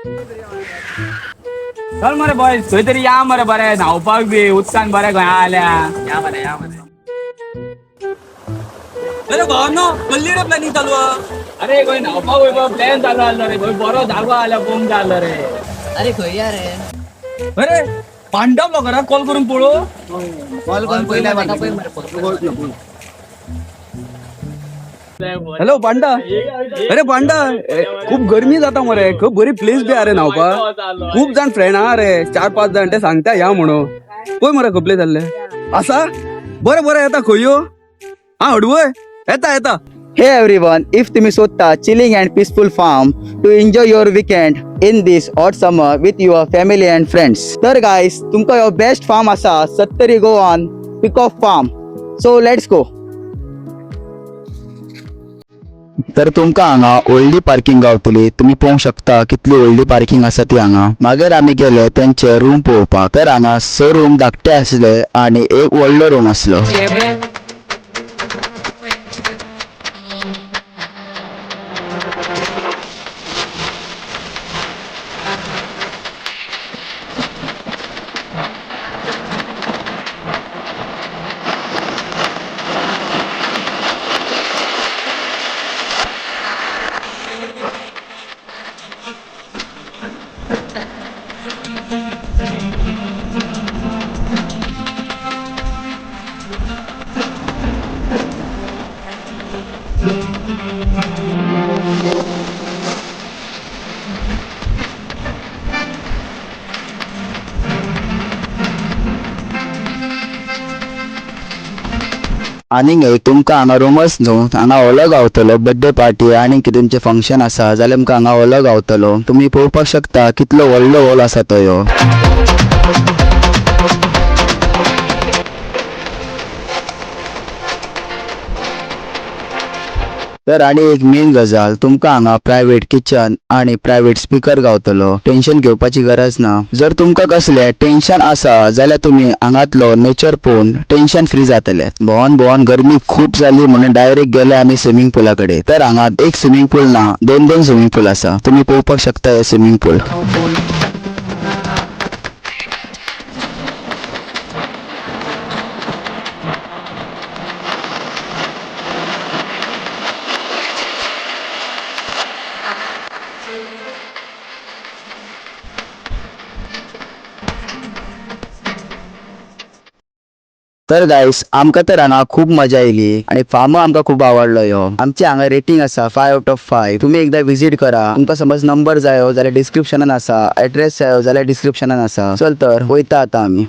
चल मरे बॉयज खंय तरी या मरे बरे धांवपाक बी उदकान बरे खंय आल्या या मरे अरे भावनो कल्ली रे प्लॅनिंग चालू हा? अरे खंय धांवपाक वयपा प्लॅन चालू आसलो रे खंय बरो जागो आल्या पळोवंक जाय आसलो रे अरे खंय या रे अरे पांडव ब्लॉगराक कॉल करून पळो. कॉल करून पयला वाटा पय मरे हॅलो पांडा. अरे पांडा खूप गरमी जाता मरे खूप बरी प्लेस बी अरे न्हावपाक. खूप जाण फ्रेंड हा रे 4-5 जाण ते सांगता या म्हणून पळय मरे कपले जाल्ले आसा. बरें बरें येता खंय यो हा हडवय येता येता. Hey everyone, if तुम्ही सोदता chilling and peaceful farm to enjoy your weekend in this hot summer with your family and friends. तर guys, तुमका your best farm असा सत्तरी गोवान Peacock Farm. So let's go. तर तुमका हांगा व्हडली पार्किंग गावतली. तुम्ही पळोवंक शकता कितली व्हडली पार्किंग आसा ती हांगा. मागीर आमी गेले त्यांचे रूम पळोवपाक. तर हांगा 6 रूम धाकटे आसले आणि एक व्हडलो रूम आसलो. आणि तुमका हांगा रूमच न्हू हांगा हॉलो गावतलो. बर्थडे पार्टी आणि कितें तुमचे फंक्शन आसा जाल्यार तुमकां हांगा हॉलो गावतलो. तुम्ही पळोवपाक शकता कितलो व्हडलो हॉल आसा तो ह्यो. तर आणि एक मेन गजाल तुमका हांगा प्रायव्हेट किचन आणि प्रायव्हेट स्पीकर गावतलो. टेन्शन घेवपाची गरज ना. जर तुमका कसले टेन्शन आसा जाल्यार तुम्ही हांगातलो नेचर पळोवन टेन्शन फ्री जातले. भोवन भोवन गरमी खूप जाली म्हणून डायरेक्ट गेले आमी स्विमिंग पूला कडे. तर हांगा एक स्विमिंग पूल ना 2 स्विमिंग पूल आसा. तुम्ही पळोवपाक शकता हे स्विमिंग पूल. तर गाईस आमका तर हांगा खूप मजा येयली आणि फार्म आमका खूप आवडलो ह्यो. आमची हांगा रेटिंग आसा 5/5. तुम्ही एकदा विजिट करा. तुमका समज नंबर जायो जाल्यार डिस्क्रिप्शनान आसा, एड्रेस जायो जाल्यार डिस्क्रिप्शनान आसा. चल तर वयता आता आमी.